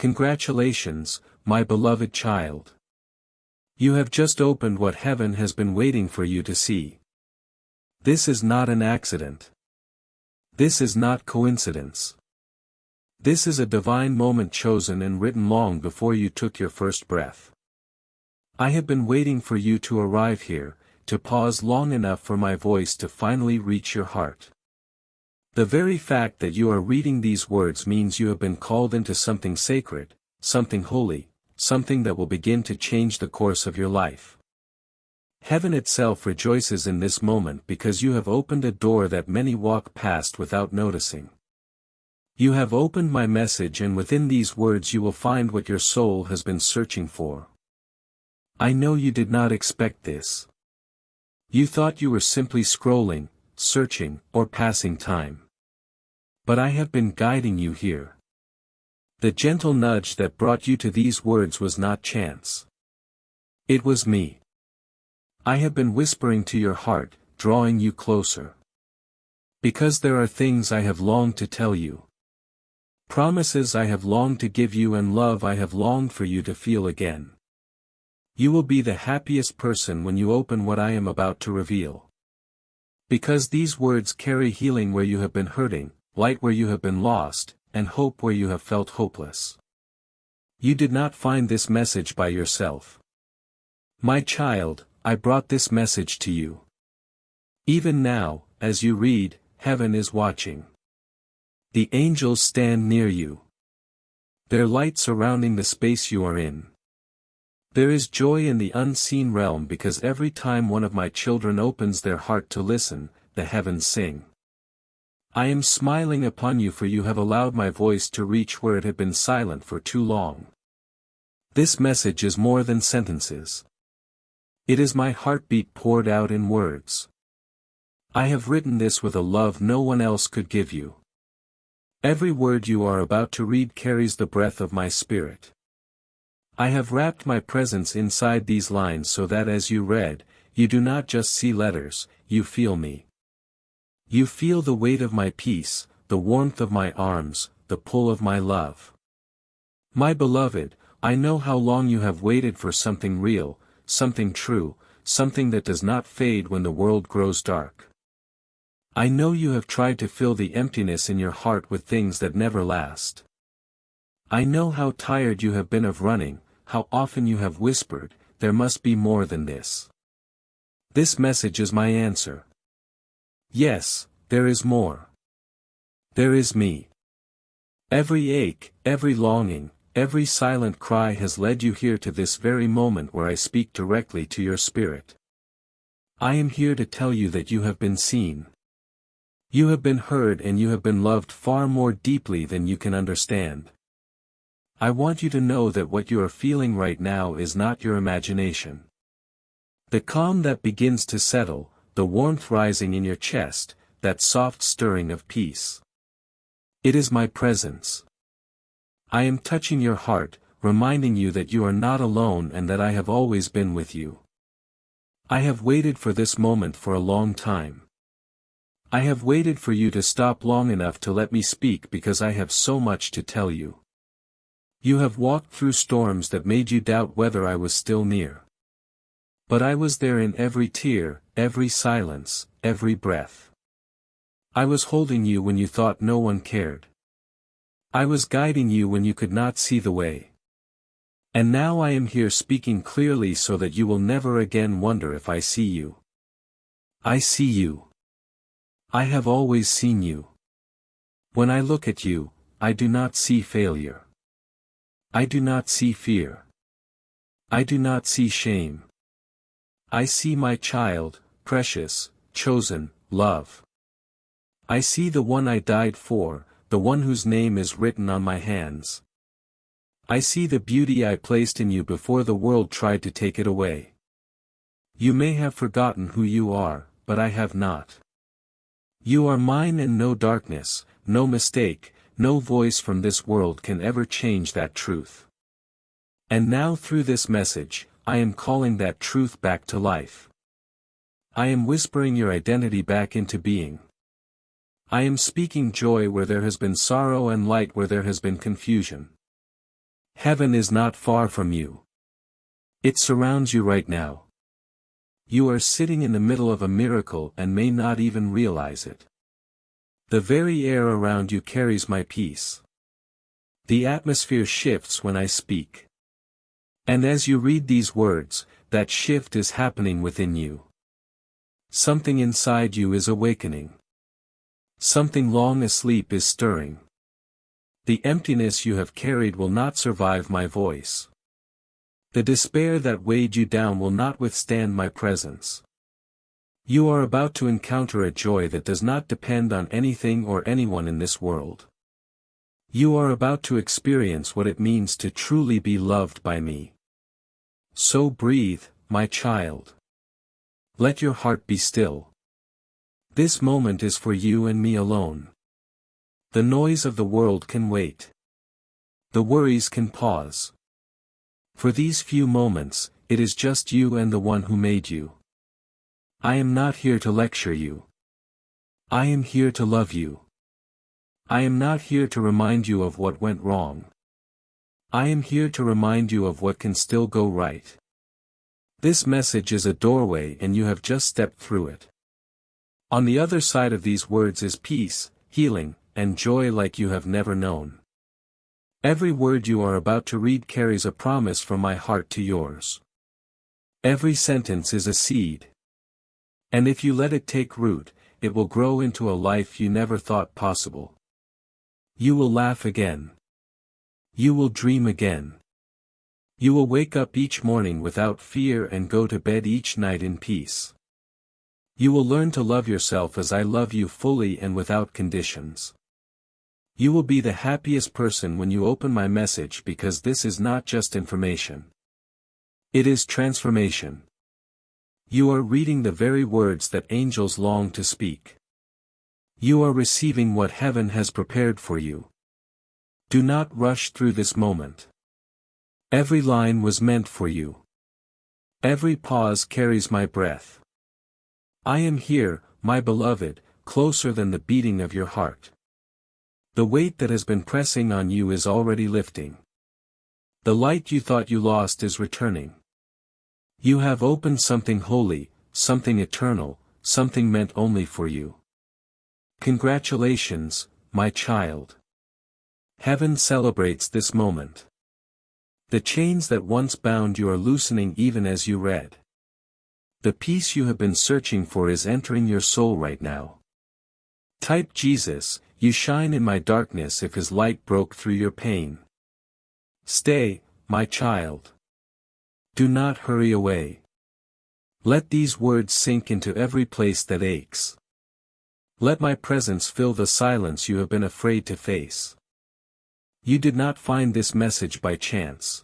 Congratulations, my beloved child. You have just opened what heaven has been waiting for you to see. This is not an accident. This is not coincidence. This is a divine moment chosen and written long before you took your first breath. I have been waiting for you to arrive here, to pause long enough for my voice to finally reach your heart. The very fact that you are reading these words means you have been called into something sacred, something holy, something that will begin to change the course of your life. Heaven itself rejoices in this moment because you have opened a door that many walk past without noticing. You have opened my message, and within these words you will find what your soul has been searching for. I know you did not expect this. You thought you were simply scrolling, searching, or passing time. But I have been guiding you here. The gentle nudge that brought you to these words was not chance. It was me. I have been whispering to your heart, drawing you closer. Because there are things I have longed to tell you. Promises I have longed to give you, and love I have longed for you to feel again. You will be the happiest person when you open what I am about to reveal. Because these words carry healing where you have been hurting, light where you have been lost, and hope where you have felt hopeless. You did not find this message by yourself. My child, I brought this message to you. Even now, as you read, heaven is watching. The angels stand near you. Their light surrounding the space you are in. There is joy in the unseen realm because every time one of my children opens their heart to listen, the heavens sing. I am smiling upon you, for you have allowed my voice to reach where it had been silent for too long. This message is more than sentences. It is my heartbeat poured out in words. I have written this with a love no one else could give you. Every word you are about to read carries the breath of my spirit. I have wrapped my presence inside these lines so that as you read, you do not just see letters, you feel me. You feel the weight of my peace, the warmth of my arms, the pull of my love. My beloved, I know how long you have waited for something real, something true, something that does not fade when the world grows dark. I know you have tried to fill the emptiness in your heart with things that never last. I know how tired you have been of running, how often you have whispered, there must be more than this. This message is my answer. Yes, there is more. There is me. Every ache, every longing, every silent cry has led you here to this very moment where I speak directly to your spirit. I am here to tell you that you have been seen. You have been heard, and you have been loved far more deeply than you can understand. I want you to know that what you are feeling right now is not your imagination. The calm that begins to settle, the warmth rising in your chest, that soft stirring of peace. It is my presence. I am touching your heart, reminding you that you are not alone and that I have always been with you. I have waited for this moment for a long time. I have waited for you to stop long enough to let me speak because I have so much to tell you. You have walked through storms that made you doubt whether I was still near. But I was there in every tear, every silence, every breath. I was holding you when you thought no one cared. I was guiding you when you could not see the way. And now I am here speaking clearly so that you will never again wonder if I see you. I see you. I have always seen you. When I look at you, I do not see failure. I do not see fear. I do not see shame. I see my child, precious, chosen, love. I see the one I died for, the one whose name is written on my hands. I see the beauty I placed in you before the world tried to take it away. You may have forgotten who you are, but I have not. You are mine, and no darkness, no mistake, no voice from this world can ever change that truth. And now through this message, I am calling that truth back to life. I am whispering your identity back into being. I am speaking joy where there has been sorrow and light where there has been confusion. Heaven is not far from you. It surrounds you right now. You are sitting in the middle of a miracle and may not even realize it. The very air around you carries my peace. The atmosphere shifts when I speak. And as you read these words, that shift is happening within you. Something inside you is awakening. Something long asleep is stirring. The emptiness you have carried will not survive my voice. The despair that weighed you down will not withstand my presence. You are about to encounter a joy that does not depend on anything or anyone in this world. You are about to experience what it means to truly be loved by me. So breathe, my child. Let your heart be still. This moment is for you and me alone. The noise of the world can wait. The worries can pause. For these few moments, it is just you and the one who made you. I am not here to lecture you. I am here to love you. I am not here to remind you of what went wrong. I am here to remind you of what can still go right. This message is a doorway and you have just stepped through it. On the other side of these words is peace, healing, and joy like you have never known. Every word you are about to read carries a promise from my heart to yours. Every sentence is a seed. And if you let it take root, it will grow into a life you never thought possible. You will laugh again. You will dream again. You will wake up each morning without fear and go to bed each night in peace. You will learn to love yourself as I love you fully and without conditions. You will be the happiest person when you open my message because this is not just information. It is transformation. You are reading the very words that angels long to speak. You are receiving what heaven has prepared for you. Do not rush through this moment. Every line was meant for you. Every pause carries my breath. I am here, my beloved, closer than the beating of your heart. The weight that has been pressing on you is already lifting. The light you thought you lost is returning. You have opened something holy, something eternal, something meant only for you. Congratulations, my child. Heaven celebrates this moment. The chains that once bound you are loosening even as you read. The peace you have been searching for is entering your soul right now. Type Jesus, you shine in my darkness if his light broke through your pain. Stay, my child. Do not hurry away. Let these words sink into every place that aches. Let my presence fill the silence you have been afraid to face. You did not find this message by chance.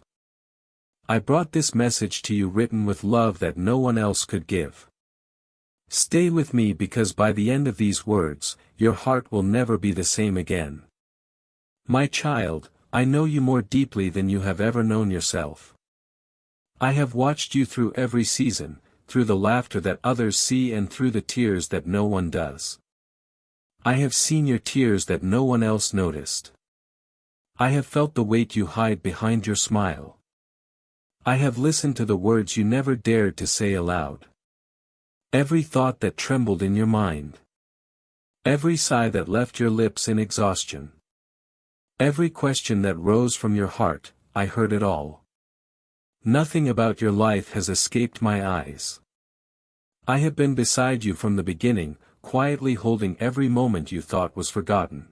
I brought this message to you written with love that no one else could give. Stay with me because by the end of these words, your heart will never be the same again. My child, I know you more deeply than you have ever known yourself. I have watched you through every season, through the laughter that others see and through the tears that no one does. I have seen your tears that no one else noticed. I have felt the weight you hide behind your smile. I have listened to the words you never dared to say aloud. Every thought that trembled in your mind. Every sigh that left your lips in exhaustion. Every question that rose from your heart, I heard it all. Nothing about your life has escaped my eyes. I have been beside you from the beginning, quietly holding every moment you thought was forgotten.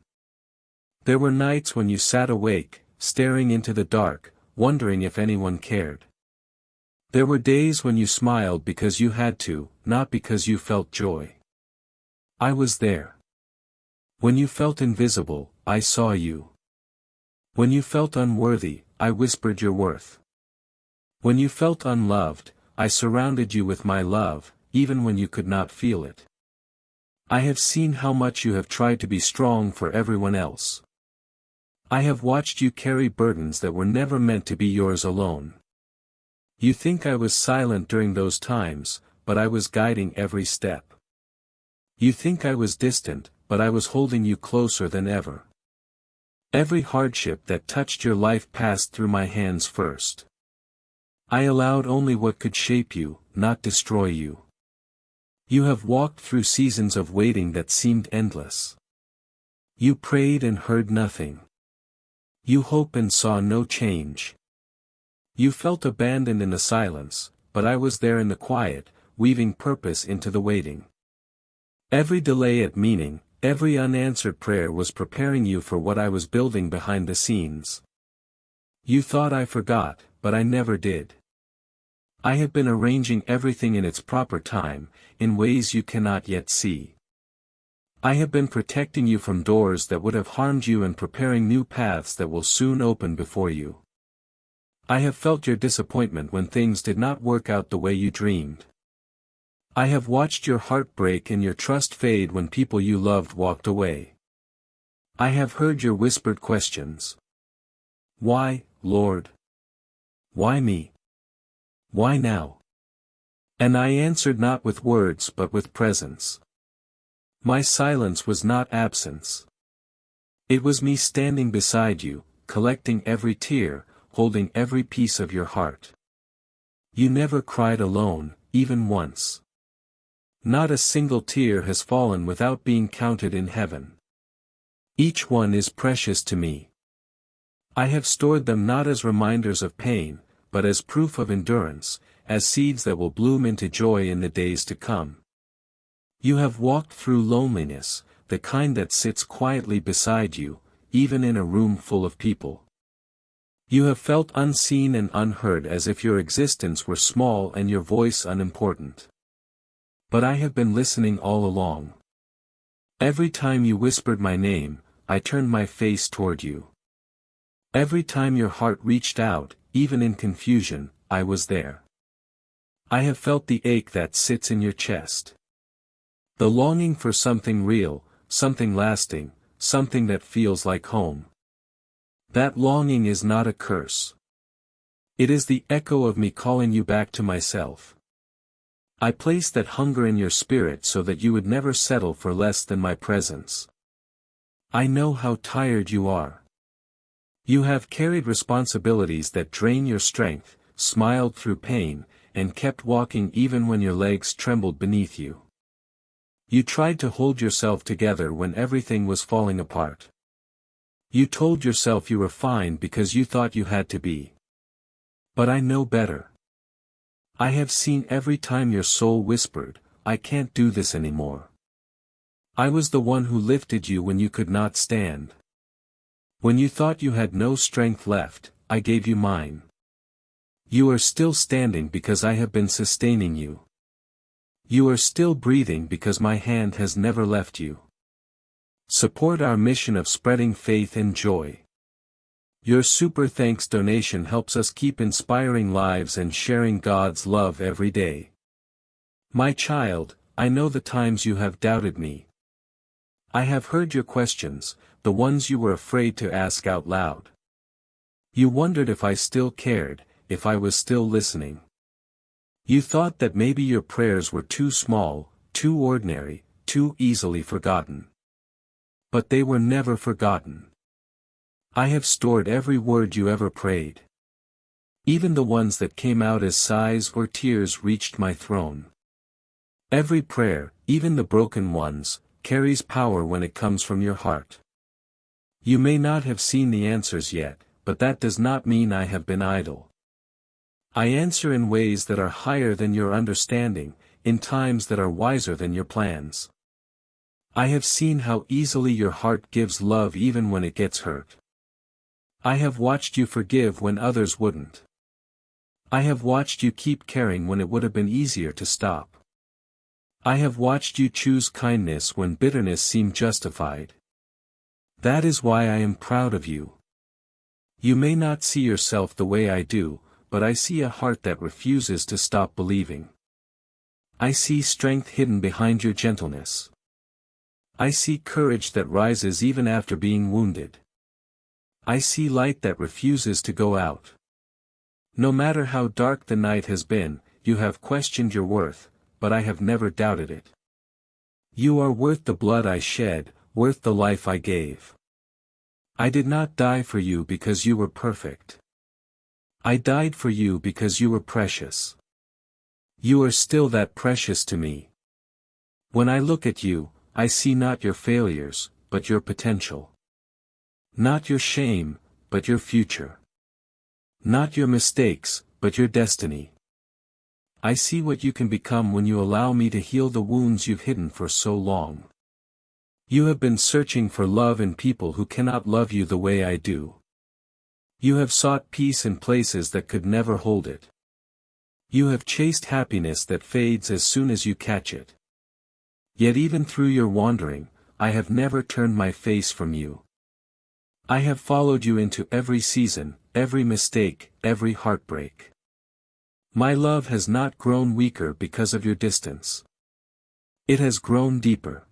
There were nights when you sat awake, staring into the dark, wondering if anyone cared. There were days when you smiled because you had to, not because you felt joy. I was there. When you felt invisible, I saw you. When you felt unworthy, I whispered your worth. When you felt unloved, I surrounded you with my love, even when you could not feel it. I have seen how much you have tried to be strong for everyone else. I have watched you carry burdens that were never meant to be yours alone. You think I was silent during those times, but I was guiding every step. You think I was distant, but I was holding you closer than ever. Every hardship that touched your life passed through my hands first. I allowed only what could shape you, not destroy you. You have walked through seasons of waiting that seemed endless. You prayed and heard nothing. You hoped and saw no change. You felt abandoned in the silence, but I was there in the quiet, weaving purpose into the waiting. Every delay had meaning, every unanswered prayer was preparing you for what I was building behind the scenes. You thought I forgot, but I never did. I have been arranging everything in its proper time, in ways you cannot yet see. I have been protecting you from doors that would have harmed you and preparing new paths that will soon open before you. I have felt your disappointment when things did not work out the way you dreamed. I have watched your heart break and your trust fade when people you loved walked away. I have heard your whispered questions. Why, Lord? Why me? Why now? And I answered not with words but with presence. My silence was not absence. It was me standing beside you, collecting every tear, holding every piece of your heart. You never cried alone, even once. Not a single tear has fallen without being counted in heaven. Each one is precious to me. I have stored them not as reminders of pain, but as proof of endurance, as seeds that will bloom into joy in the days to come. You have walked through loneliness, the kind that sits quietly beside you, even in a room full of people. You have felt unseen and unheard as if your existence were small and your voice unimportant. But I have been listening all along. Every time you whispered my name, I turned my face toward you. Every time your heart reached out, even in confusion, I was there. I have felt the ache that sits in your chest. The longing for something real, something lasting, something that feels like home. That longing is not a curse. It is the echo of me calling you back to myself. I placed that hunger in your spirit so that you would never settle for less than my presence. I know how tired you are. You have carried responsibilities that drain your strength, smiled through pain, and kept walking even when your legs trembled beneath you. You tried to hold yourself together when everything was falling apart. You told yourself you were fine because you thought you had to be. But I know better. I have seen every time your soul whispered, I can't do this anymore. I was the one who lifted you when you could not stand. When you thought you had no strength left, I gave you mine. You are still standing because I have been sustaining you. You are still breathing because my hand has never left you. Support our mission of spreading faith and joy. Your super thanks donation helps us keep inspiring lives and sharing God's love every day. My child, I know the times you have doubted me. I have heard your questions, the ones you were afraid to ask out loud. You wondered if I still cared, if I was still listening. You thought that maybe your prayers were too small, too ordinary, too easily forgotten. But they were never forgotten. I have stored every word you ever prayed. Even the ones that came out as sighs or tears reached my throne. Every prayer, even the broken ones, carries power when it comes from your heart. You may not have seen the answers yet, but that does not mean I have been idle. I answer in ways that are higher than your understanding, in times that are wiser than your plans. I have seen how easily your heart gives love even when it gets hurt. I have watched you forgive when others wouldn't. I have watched you keep caring when it would have been easier to stop. I have watched you choose kindness when bitterness seemed justified. That is why I am proud of you. You may not see yourself the way I do, but I see a heart that refuses to stop believing. I see strength hidden behind your gentleness. I see courage that rises even after being wounded. I see light that refuses to go out. No matter how dark the night has been, you have questioned your worth, but I have never doubted it. You are worth the blood I shed, worth the life I gave. I did not die for you because you were perfect. I died for you because you were precious. You are still that precious to me. When I look at you, I see not your failures, but your potential. Not your shame, but your future. Not your mistakes, but your destiny. I see what you can become when you allow me to heal the wounds you've hidden for so long. You have been searching for love in people who cannot love you the way I do. You have sought peace in places that could never hold it. You have chased happiness that fades as soon as you catch it. Yet even through your wandering, I have never turned my face from you. I have followed you into every season, every mistake, every heartbreak. My love has not grown weaker because of your distance. It has grown deeper.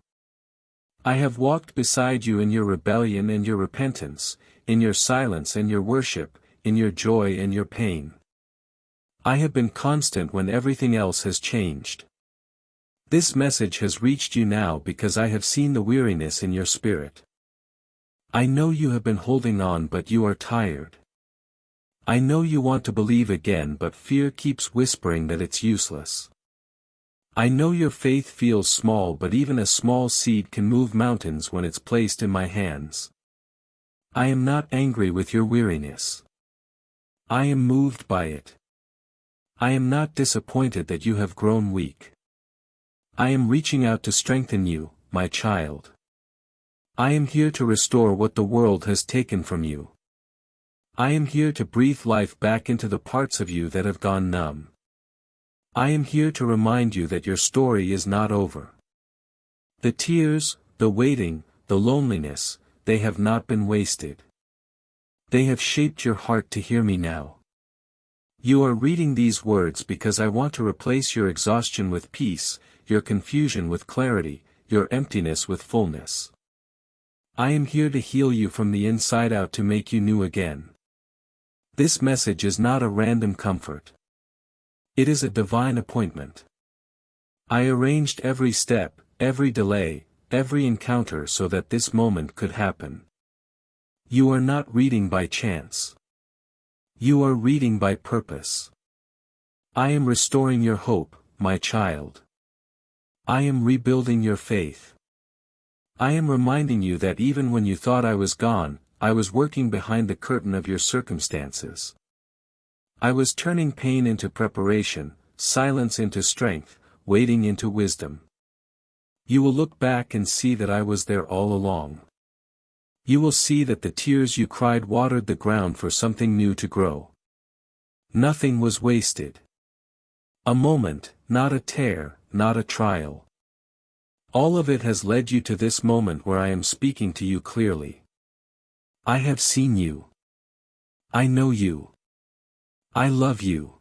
I have walked beside you in your rebellion and your repentance, in your silence and your worship, in your joy and your pain. I have been constant when everything else has changed. This message has reached you now because I have seen the weariness in your spirit. I know you have been holding on but you are tired. I know you want to believe again but fear keeps whispering that it's useless. I know your faith feels small but even a small seed can move mountains when it's placed in my hands. I am not angry with your weariness. I am moved by it. I am not disappointed that you have grown weak. I am reaching out to strengthen you, my child. I am here to restore what the world has taken from you. I am here to breathe life back into the parts of you that have gone numb. I am here to remind you that your story is not over. The tears, the waiting, the loneliness, they have not been wasted. They have shaped your heart to hear me now. You are reading these words because I want to replace your exhaustion with peace, your confusion with clarity, your emptiness with fullness. I am here to heal you from the inside out to make you new again. This message is not a random comfort. It is a divine appointment. I arranged every step, every delay, every encounter so that this moment could happen. You are not reading by chance. You are reading by purpose. I am restoring your hope, my child. I am rebuilding your faith. I am reminding you that even when you thought I was gone, I was working behind the curtain of your circumstances. I was turning pain into preparation, silence into strength, waiting into wisdom. You will look back and see that I was there all along. You will see that the tears you cried watered the ground for something new to grow. Nothing was wasted. A moment, not a tear, not a trial. All of it has led you to this moment where I am speaking to you clearly. I have seen you. I know you. I love you.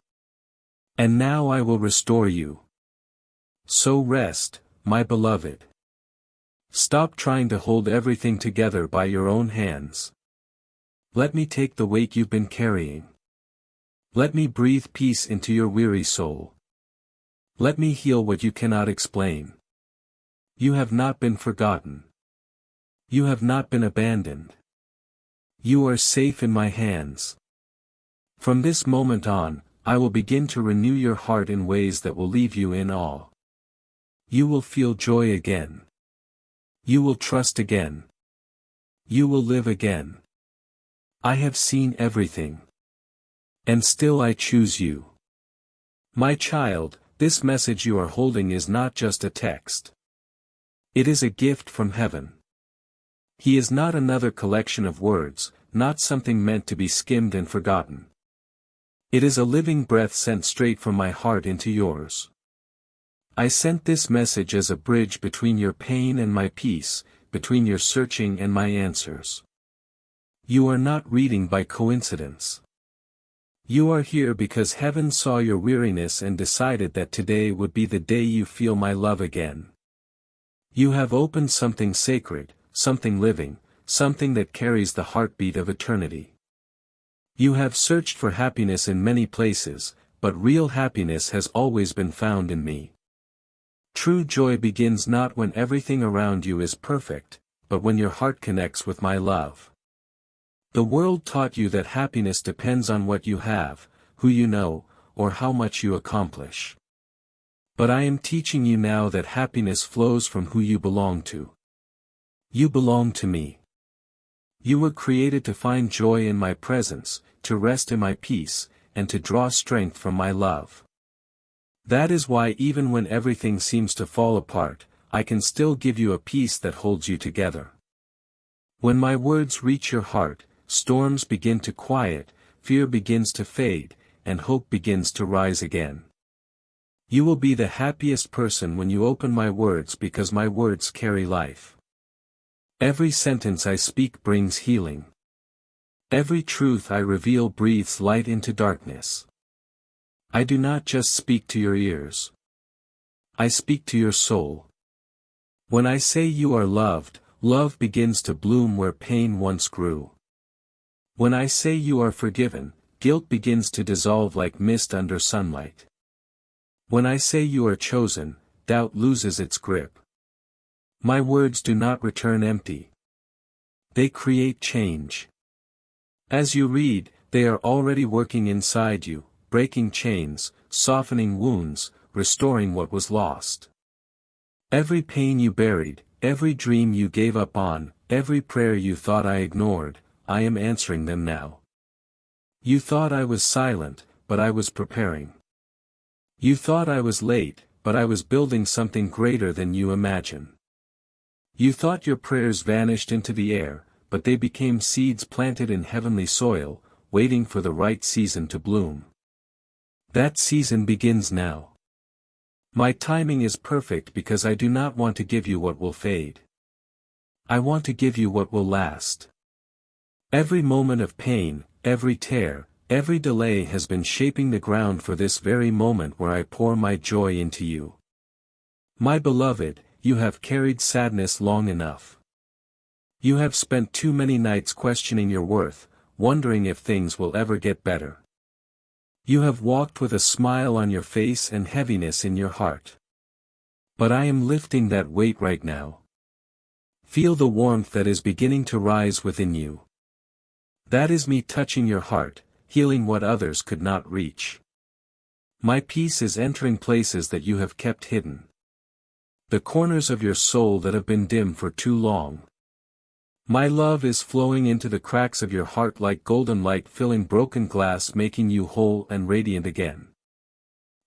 And now I will restore you. So rest, my beloved. Stop trying to hold everything together by your own hands. Let me take the weight you've been carrying. Let me breathe peace into your weary soul. Let me heal what you cannot explain. You have not been forgotten. You have not been abandoned. You are safe in my hands. From this moment on, I will begin to renew your heart in ways that will leave you in awe. You will feel joy again. You will trust again. You will live again. I have seen everything. And still I choose you. My child, this message you are holding is not just a text. It is a gift from heaven. He is not another collection of words, not something meant to be skimmed and forgotten. It is a living breath sent straight from my heart into yours. I sent this message as a bridge between your pain and my peace, between your searching and my answers. You are not reading by coincidence. You are here because heaven saw your weariness and decided that today would be the day you feel my love again. You have opened something sacred, something living, something that carries the heartbeat of eternity. You have searched for happiness in many places, but real happiness has always been found in me. True joy begins not when everything around you is perfect, but when your heart connects with my love. The world taught you that happiness depends on what you have, who you know, or how much you accomplish. But I am teaching you now that happiness flows from who you belong to. You belong to me. You were created to find joy in my presence, to rest in my peace, and to draw strength from my love. That is why even when everything seems to fall apart, I can still give you a peace that holds you together. When my words reach your heart, storms begin to quiet, fear begins to fade, and hope begins to rise again. You will be the happiest person when you open my words because my words carry life. Every sentence I speak brings healing. Every truth I reveal breathes light into darkness. I do not just speak to your ears. I speak to your soul. When I say you are loved, love begins to bloom where pain once grew. When I say you are forgiven, guilt begins to dissolve like mist under sunlight. When I say you are chosen, doubt loses its grip. My words do not return empty. They create change. As you read, they are already working inside you, breaking chains, softening wounds, restoring what was lost. Every pain you buried, every dream you gave up on, every prayer you thought I ignored, I am answering them now. You thought I was silent, but I was preparing. You thought I was late, but I was building something greater than you imagine. You thought your prayers vanished into the air, but they became seeds planted in heavenly soil, waiting for the right season to bloom. That season begins now. My timing is perfect because I do not want to give you what will fade. I want to give you what will last. Every moment of pain, every tear, every delay has been shaping the ground for this very moment where I pour my joy into you. My beloved, you have carried sadness long enough. You have spent too many nights questioning your worth, wondering if things will ever get better. You have walked with a smile on your face and heaviness in your heart. But I am lifting that weight right now. Feel the warmth that is beginning to rise within you. That is me touching your heart, healing what others could not reach. My peace is entering places that you have kept hidden. The corners of your soul that have been dim for too long. My love is flowing into the cracks of your heart like golden light filling broken glass, making you whole and radiant again.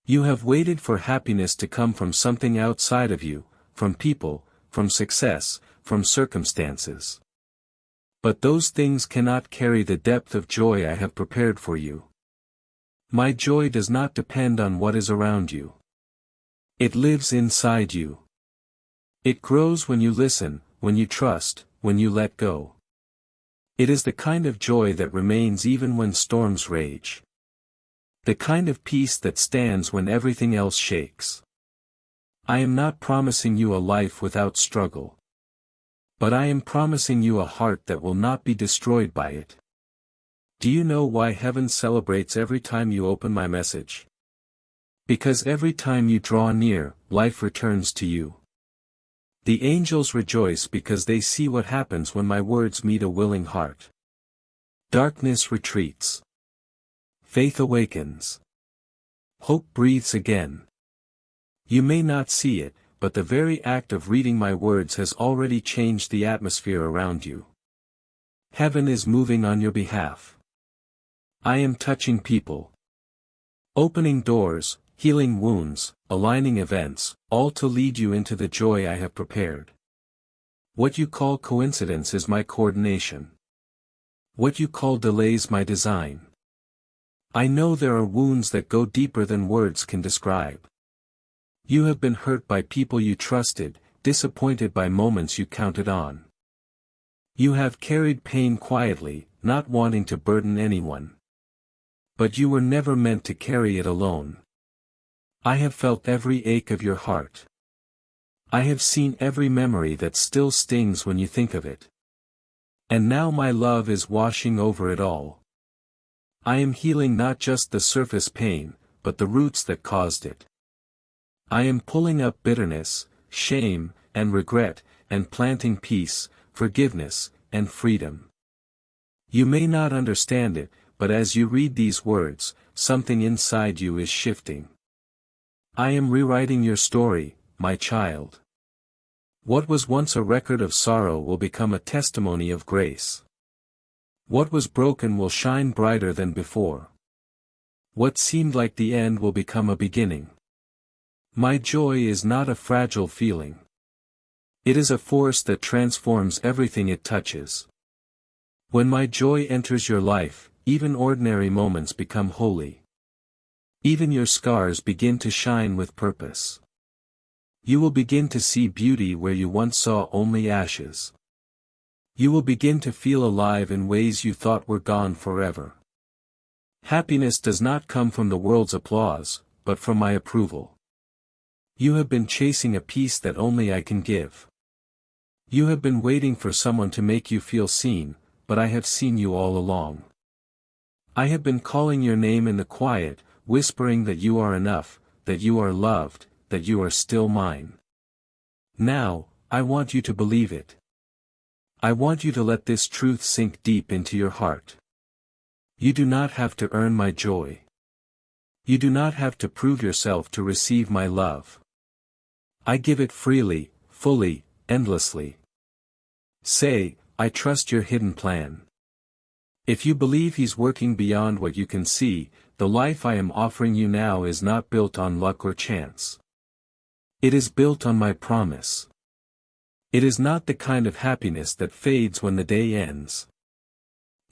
You have waited for happiness to come from something outside of you, from people, from success, from circumstances. But those things cannot carry the depth of joy I have prepared for you. My joy does not depend on what is around you. It lives inside you. It grows when you listen, when you trust, when you let go. It is the kind of joy that remains even when storms rage. The kind of peace that stands when everything else shakes. I am not promising you a life without struggle. But I am promising you a heart that will not be destroyed by it. Do you know why heaven celebrates every time you open my message? Because every time you draw near, life returns to you. The angels rejoice because they see what happens when my words meet a willing heart. Darkness retreats. Faith awakens. Hope breathes again. You may not see it, but the very act of reading my words has already changed the atmosphere around you. Heaven is moving on your behalf. I am touching people. Opening doors, healing wounds, aligning events, all to lead you into the joy I have prepared. What you call coincidence is my coordination. What you call delays my design. I know there are wounds that go deeper than words can describe. You have been hurt by people you trusted, disappointed by moments you counted on. You have carried pain quietly, not wanting to burden anyone. But you were never meant to carry it alone. I have felt every ache of your heart. I have seen every memory that still stings when you think of it. And now my love is washing over it all. I am healing not just the surface pain, but the roots that caused it. I am pulling up bitterness, shame, and regret, and planting peace, forgiveness, and freedom. You may not understand it, but as you read these words, something inside you is shifting. I am rewriting your story, my child. What was once a record of sorrow will become a testimony of grace. What was broken will shine brighter than before. What seemed like the end will become a beginning. My joy is not a fragile feeling. It is a force that transforms everything it touches. When my joy enters your life, even ordinary moments become holy. Even your scars begin to shine with purpose. You will begin to see beauty where you once saw only ashes. You will begin to feel alive in ways you thought were gone forever. Happiness does not come from the world's applause, but from my approval. You have been chasing a peace that only I can give. You have been waiting for someone to make you feel seen, but I have seen you all along. I have been calling your name in the quiet, whispering that you are enough, that you are loved, that you are still mine. Now, I want you to believe it. I want you to let this truth sink deep into your heart. You do not have to earn my joy. You do not have to prove yourself to receive my love. I give it freely, fully, endlessly. Say, I trust your hidden plan. If you believe He's working beyond what you can see, the life I am offering you now is not built on luck or chance. It is built on my promise. It is not the kind of happiness that fades when the day ends.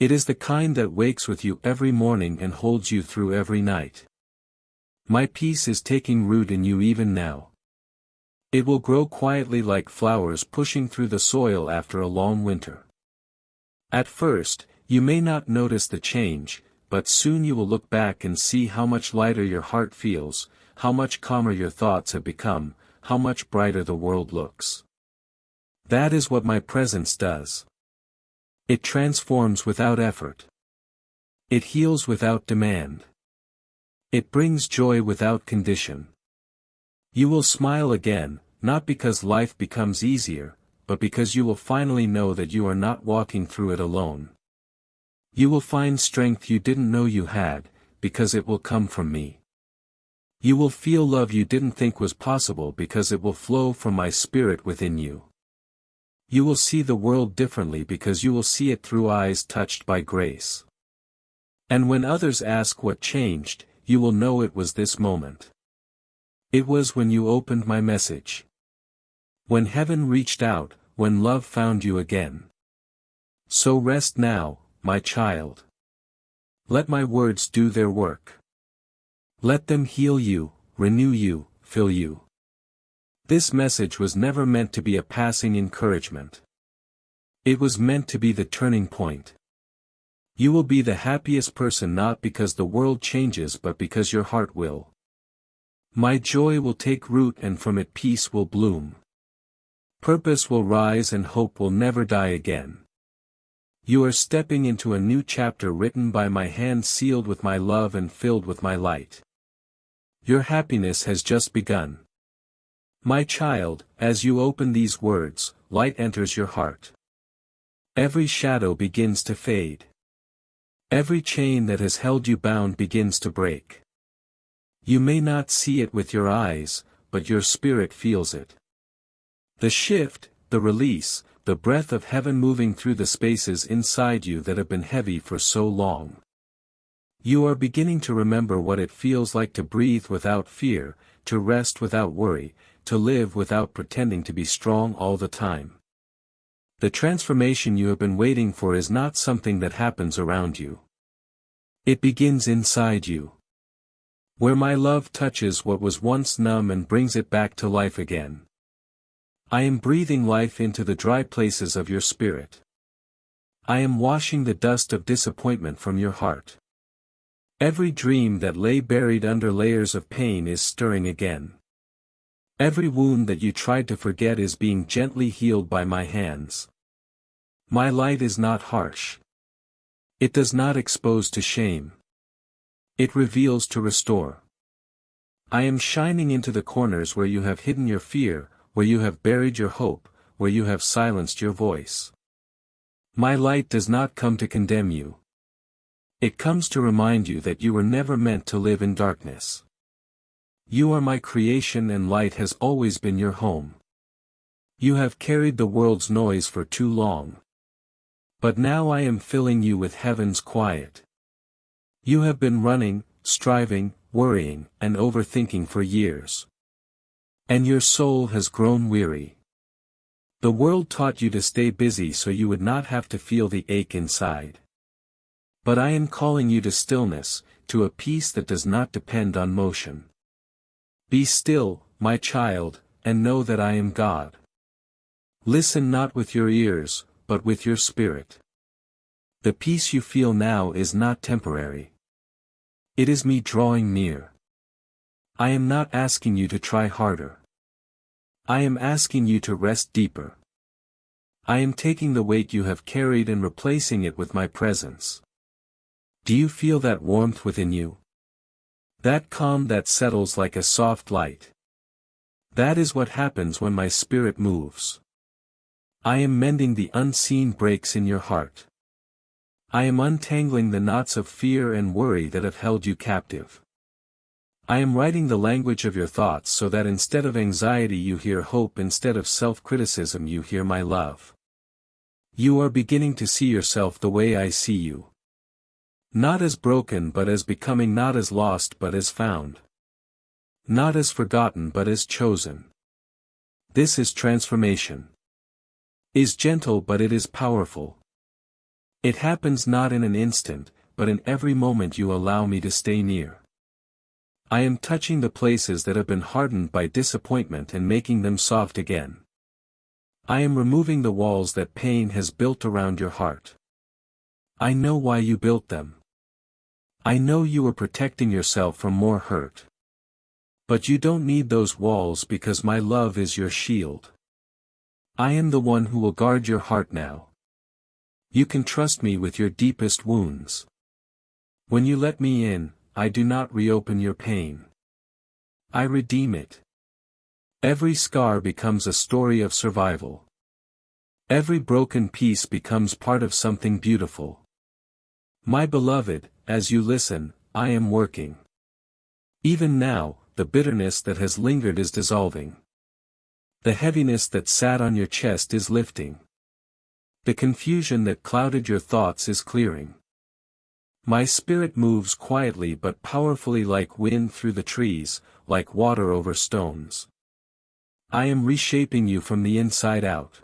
It is the kind that wakes with you every morning and holds you through every night. My peace is taking root in you even now. It will grow quietly like flowers pushing through the soil after a long winter. At first, you may not notice the change, but soon you will look back and see how much lighter your heart feels, how much calmer your thoughts have become, how much brighter the world looks. That is what my presence does. It transforms without effort. It heals without demand. It brings joy without condition. You will smile again, not because life becomes easier, but because you will finally know that you are not walking through it alone. You will find strength you didn't know you had, because it will come from me. You will feel love you didn't think was possible because it will flow from my spirit within you. You will see the world differently because you will see it through eyes touched by grace. And when others ask what changed, you will know it was this moment. It was when you opened my message. When heaven reached out, when love found you again. So rest now, my child. Let my words do their work. Let them heal you, renew you, fill you. This message was never meant to be a passing encouragement. It was meant to be the turning point. You will be the happiest person not because the world changes but because your heart will. My joy will take root and from it peace will bloom. Purpose will rise and hope will never die again. You are stepping into a new chapter written by my hand, sealed with my love and filled with my light. Your happiness has just begun. My child, as you open these words, light enters your heart. Every shadow begins to fade. Every chain that has held you bound begins to break. You may not see it with your eyes, but your spirit feels it. The shift, the release, the breath of heaven moving through the spaces inside you that have been heavy for so long. You are beginning to remember what it feels like to breathe without fear, to rest without worry, to live without pretending to be strong all the time. The transformation you have been waiting for is not something that happens around you. It begins inside you. Where my love touches what was once numb and brings it back to life again. I am breathing life into the dry places of your spirit. I am washing the dust of disappointment from your heart. Every dream that lay buried under layers of pain is stirring again. Every wound that you tried to forget is being gently healed by my hands. My light is not harsh. It does not expose to shame. It reveals to restore. I am shining into the corners where you have hidden your fear, where you have buried your hope, where you have silenced your voice. My light does not come to condemn you. It comes to remind you that you were never meant to live in darkness. You are my creation and light has always been your home. You have carried the world's noise for too long. But now I am filling you with heaven's quiet. You have been running, striving, worrying, and overthinking for years. And your soul has grown weary. The world taught you to stay busy so you would not have to feel the ache inside. But I am calling you to stillness, to a peace that does not depend on motion. Be still, my child, and know that I am God. Listen not with your ears, but with your spirit. The peace you feel now is not temporary. It is me drawing near. I am not asking you to try harder. I am asking you to rest deeper. I am taking the weight you have carried and replacing it with my presence. Do you feel that warmth within you? That calm that settles like a soft light. That is what happens when my spirit moves. I am mending the unseen breaks in your heart. I am untangling the knots of fear and worry that have held you captive. I am writing the language of your thoughts so that instead of anxiety you hear hope, instead of self-criticism you hear my love. You are beginning to see yourself the way I see you. Not as broken but as becoming, not as lost but as found. Not as forgotten but as chosen. This is transformation. Is gentle but it is powerful. It happens not in an instant, but in every moment you allow me to stay near. I am touching the places that have been hardened by disappointment and making them soft again. I am removing the walls that pain has built around your heart. I know why you built them. I know you were protecting yourself from more hurt. But you don't need those walls because my love is your shield. I am the one who will guard your heart now. You can trust me with your deepest wounds. When you let me in, I do not reopen your pain. I redeem it. Every scar becomes a story of survival. Every broken piece becomes part of something beautiful. My beloved, as you listen, I am working. Even now, the bitterness that has lingered is dissolving. The heaviness that sat on your chest is lifting. The confusion that clouded your thoughts is clearing. My spirit moves quietly but powerfully, like wind through the trees, like water over stones. I am reshaping you from the inside out.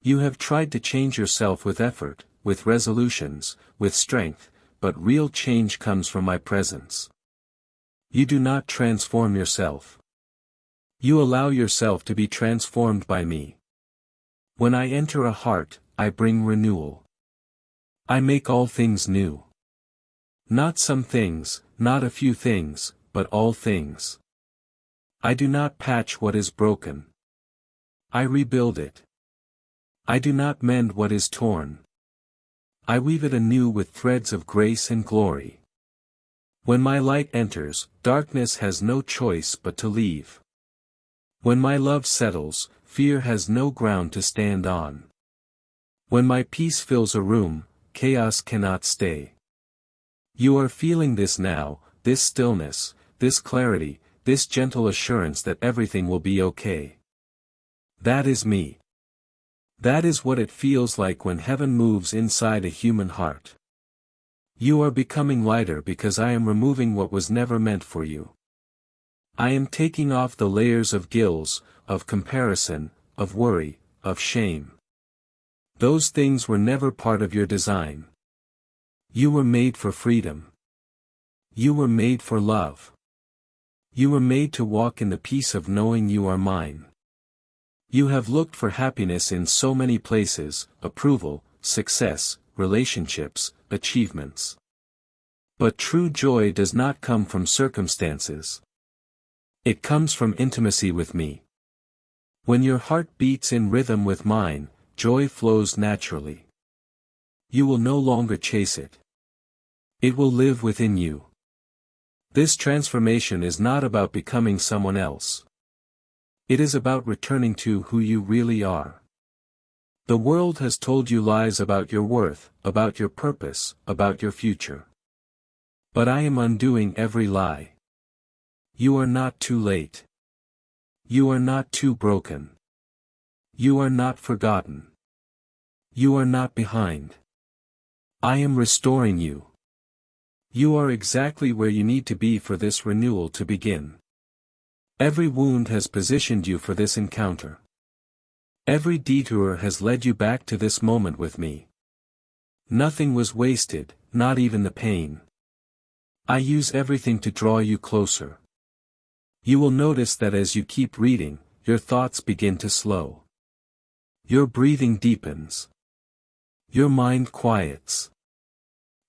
You have tried to change yourself with effort, with resolutions, with strength, but real change comes from my presence. You do not transform yourself. You allow yourself to be transformed by me. When I enter a heart, I bring renewal. I make all things new. Not some things, not a few things, but all things. I do not patch what is broken. I rebuild it. I do not mend what is torn. I weave it anew with threads of grace and glory. When my light enters, darkness has no choice but to leave. When my love settles, fear has no ground to stand on. When my peace fills a room, chaos cannot stay. You are feeling this now, this stillness, this clarity, this gentle assurance that everything will be okay. That is me. That is what it feels like when heaven moves inside a human heart. You are becoming lighter because I am removing what was never meant for you. I am taking off the layers of guilt, of comparison, of worry, of shame. Those things were never part of your design. You were made for freedom. You were made for love. You were made to walk in the peace of knowing you are mine. You have looked for happiness in so many places: approval, success, relationships, achievements. But true joy does not come from circumstances. It comes from intimacy with me. When your heart beats in rhythm with mine, joy flows naturally. You will no longer chase it. It will live within you. This transformation is not about becoming someone else. It is about returning to who you really are. The world has told you lies about your worth, about your purpose, about your future. But I am undoing every lie. You are not too late. You are not too broken. You are not forgotten. You are not behind. I am restoring you. You are exactly where you need to be for this renewal to begin. Every wound has positioned you for this encounter. Every detour has led you back to this moment with me. Nothing was wasted, not even the pain. I use everything to draw you closer. You will notice that as you keep reading, your thoughts begin to slow. Your breathing deepens. Your mind quiets.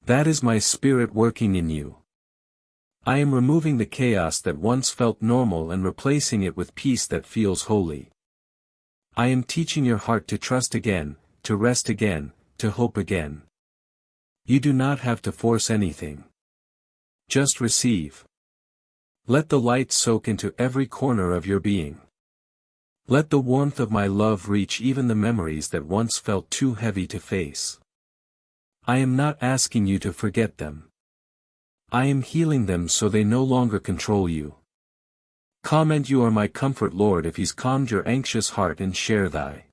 That is my spirit working in you. I am removing the chaos that once felt normal and replacing it with peace that feels holy. I am teaching your heart to trust again, to rest again, to hope again. You do not have to force anything. Just receive. Let the light soak into every corner of your being. Let the warmth of my love reach even the memories that once felt too heavy to face. I am not asking you to forget them. I am healing them so they no longer control you. Comment "You are my comfort, Lord" if He's calmed your anxious heart, and share thy